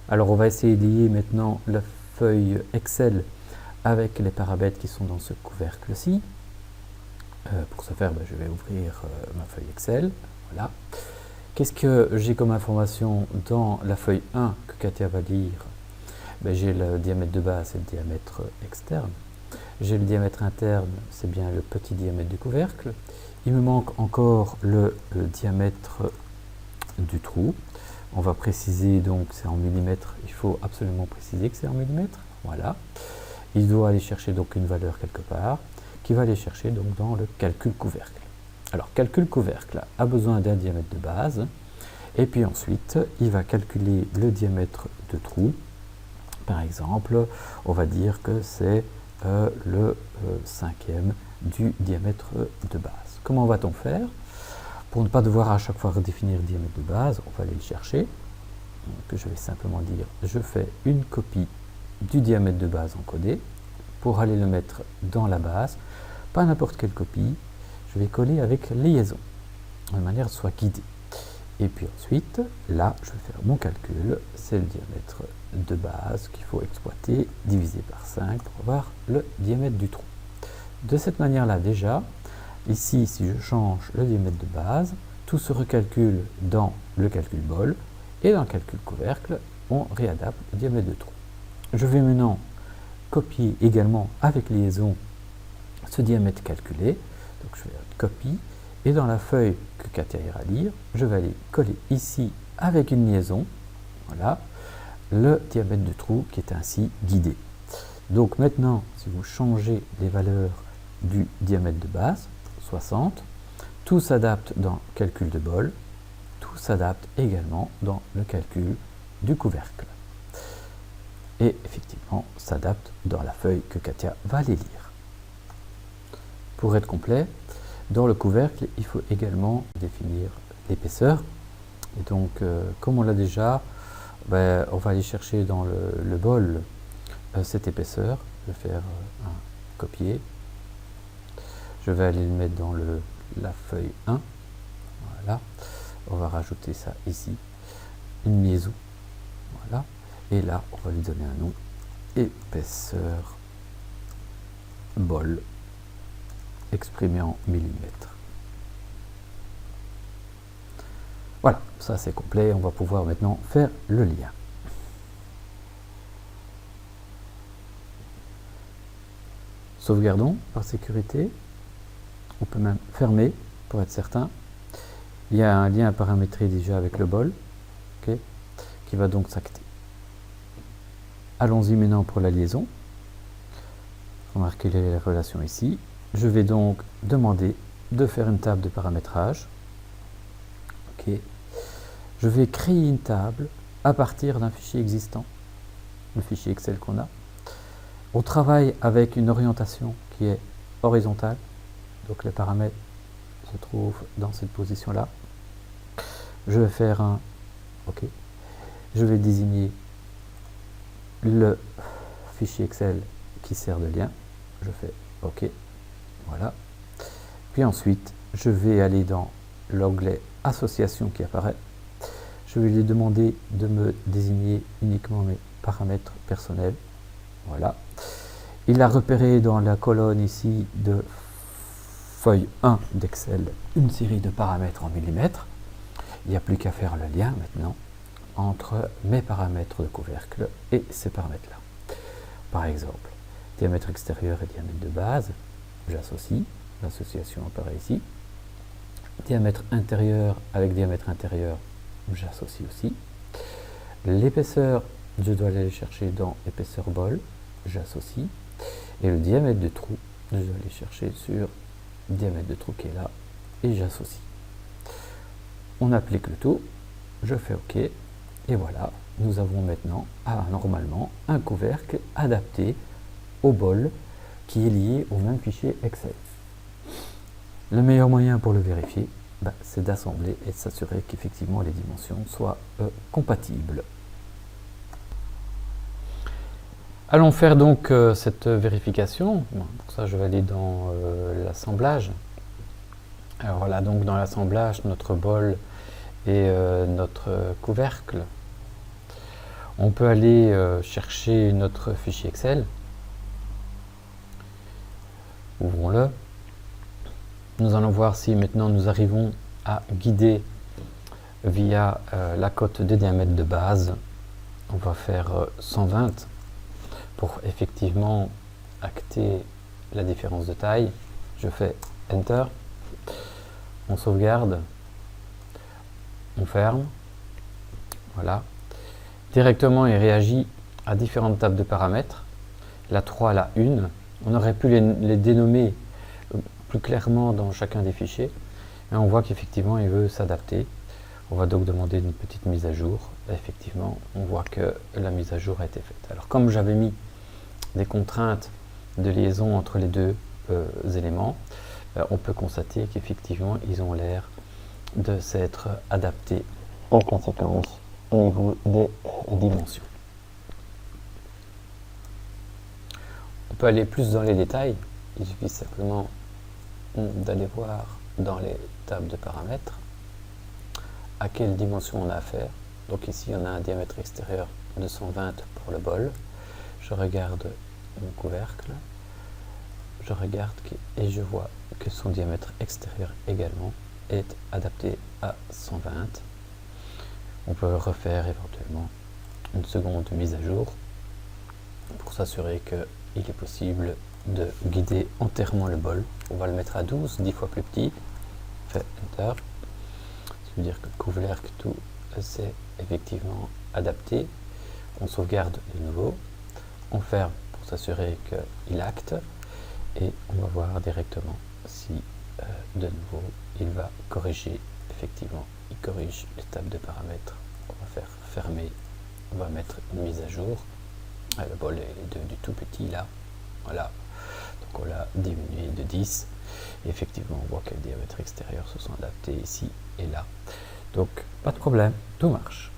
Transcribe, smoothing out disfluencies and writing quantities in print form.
Alors on va essayer de lier maintenant la feuille Excel avec les paramètres qui sont dans ce couvercle-ci. Pour ce faire, je vais ouvrir ma feuille Excel. Voilà. Qu'est-ce que j'ai comme information dans la feuille 1 que Katia va lire? J'ai le diamètre de base et le diamètre externe. J'ai le diamètre interne, c'est bien le petit diamètre du couvercle. Il me manque encore le diamètre du trou. On va préciser, donc c'est en millimètres, il faut absolument préciser que c'est en millimètres. Voilà. Il doit aller chercher donc une valeur quelque part, qui va aller chercher donc dans le calcul couvercle. Alors, calcul couvercle a besoin d'un diamètre de base, et puis ensuite, il va calculer le diamètre de trou. Par exemple, on va dire que c'est le cinquième du diamètre de base. Comment va-t-on faire? Pour ne pas devoir à chaque fois redéfinir le diamètre de base, on va aller le chercher. Donc, je vais simplement dire, je fais une copie du diamètre de base encodé pour aller le mettre dans la base. Pas n'importe quelle copie, je vais coller avec liaison, de manière à ce soit guidé. Et puis ensuite, là, je vais faire mon calcul, c'est le diamètre de base qu'il faut exploiter, divisé par 5 pour avoir le diamètre du trou. De cette manière-là, déjà, ici, si je change le diamètre de base, tout se recalcule dans le calcul bol, et dans le calcul couvercle, on réadapte le diamètre de trou. Je vais maintenant copier également avec liaison ce diamètre calculé, donc je vais faire copie, et dans la feuille que Katia ira lire, je vais aller coller ici avec une liaison, voilà, le diamètre de trou qui est ainsi guidé. Donc maintenant, si vous changez les valeurs du diamètre de base, 60, tout s'adapte dans le calcul de bol, tout s'adapte également dans le calcul du couvercle. Et effectivement, s'adapte dans la feuille que Katia va aller lire. Pour être complet, dans le couvercle, il faut également définir l'épaisseur. Et donc, comme on l'a déjà, on va aller chercher dans le bol cette épaisseur. Je vais faire un copier. Je vais aller le mettre dans la feuille 1. Voilà. On va rajouter ça ici. Une liaison. Voilà. Et là, on va lui donner un nom. Épaisseur bol exprimé en millimètres. Voilà, ça c'est complet. On va pouvoir maintenant faire le lien. Sauvegardons par sécurité. On peut même fermer pour être certain. Il y a un lien paramétré déjà avec le bol, okay, qui va donc s'activer. Allons-y maintenant pour la liaison. Remarquez les relations ici. Je vais donc demander de faire une table de paramétrage. Okay. Je vais créer une table à partir d'un fichier existant, le fichier Excel qu'on a. On travaille avec une orientation qui est horizontale, donc les paramètres se trouvent dans cette position-là. Je vais faire un OK. Je vais désigner le fichier Excel qui sert de lien. Je fais OK. Voilà. Puis ensuite, je vais aller dans l'onglet Association qui apparaît. Je vais lui demander de me désigner uniquement mes paramètres personnels. Voilà. Il a repéré dans la colonne ici de feuille 1 d'Excel une série de paramètres en millimètres. Il n'y a plus qu'à faire le lien maintenant entre mes paramètres de couvercle et ces paramètres-là. Par exemple, diamètre extérieur et diamètre de base, j'associe, l'association apparaît ici. Diamètre intérieur avec diamètre intérieur, j'associe aussi. L'épaisseur, je dois aller chercher dans épaisseur bol, j'associe. Et le diamètre de trou, je dois aller chercher sur diamètre de trou qui est là, et j'associe. On applique le tout, je fais OK, et voilà, nous avons maintenant, normalement, un couvercle adapté au bol qui est lié au même fichier Excel. Le meilleur moyen pour le vérifier, c'est d'assembler et de s'assurer qu'effectivement les dimensions soient compatibles. Allons faire donc cette vérification. Pour ça, je vais aller dans l'assemblage. Alors voilà, donc dans l'assemblage, notre bol et notre couvercle. On peut aller chercher notre fichier Excel. Ouvrons-le. Nous allons voir si maintenant nous arrivons à guider via la cote de diamètre de base. On va faire 120 pour effectivement acter la différence de taille. Je fais Enter. On sauvegarde. On ferme. Voilà. Directement, il réagit à différentes tables de paramètres. La 3, la 1. On aurait pu les dénommer plus clairement dans chacun des fichiers. Et on voit qu'effectivement, il veut s'adapter. On va donc demander une petite mise à jour. Et effectivement, on voit que la mise à jour a été faite. Alors, comme j'avais mis des contraintes de liaison entre les deux éléments, on peut constater qu'effectivement, ils ont l'air de s'être adaptés en conséquence au niveau des dimensions. On peut aller plus dans les détails. Il suffit simplement d'aller voir dans les tables de paramètres à quelle dimension on a affaire. Donc ici, on a un diamètre extérieur de 120 pour le bol. Je regarde mon couvercle. Je regarde et je vois que son diamètre extérieur également est adapté à 120. On peut refaire éventuellement une seconde mise à jour pour s'assurer qu'il est possible de guider entièrement le bol. On va le mettre à 12, 10 fois plus petit. Fait Enter. Ça veut dire que le couvercle, tout c'est effectivement adapté. On sauvegarde de nouveau. On ferme pour s'assurer qu'il acte. Et on va voir directement si de nouveau il va corriger. Effectivement, il corrige les tables de paramètres. On va faire fermer. On va mettre une mise à jour. Le bol est devenu tout petit là. Voilà. Donc on l'a diminué de 10. Et effectivement, on voit que les diamètres extérieurs se sont adaptés ici et là. Donc, pas de problème, tout marche.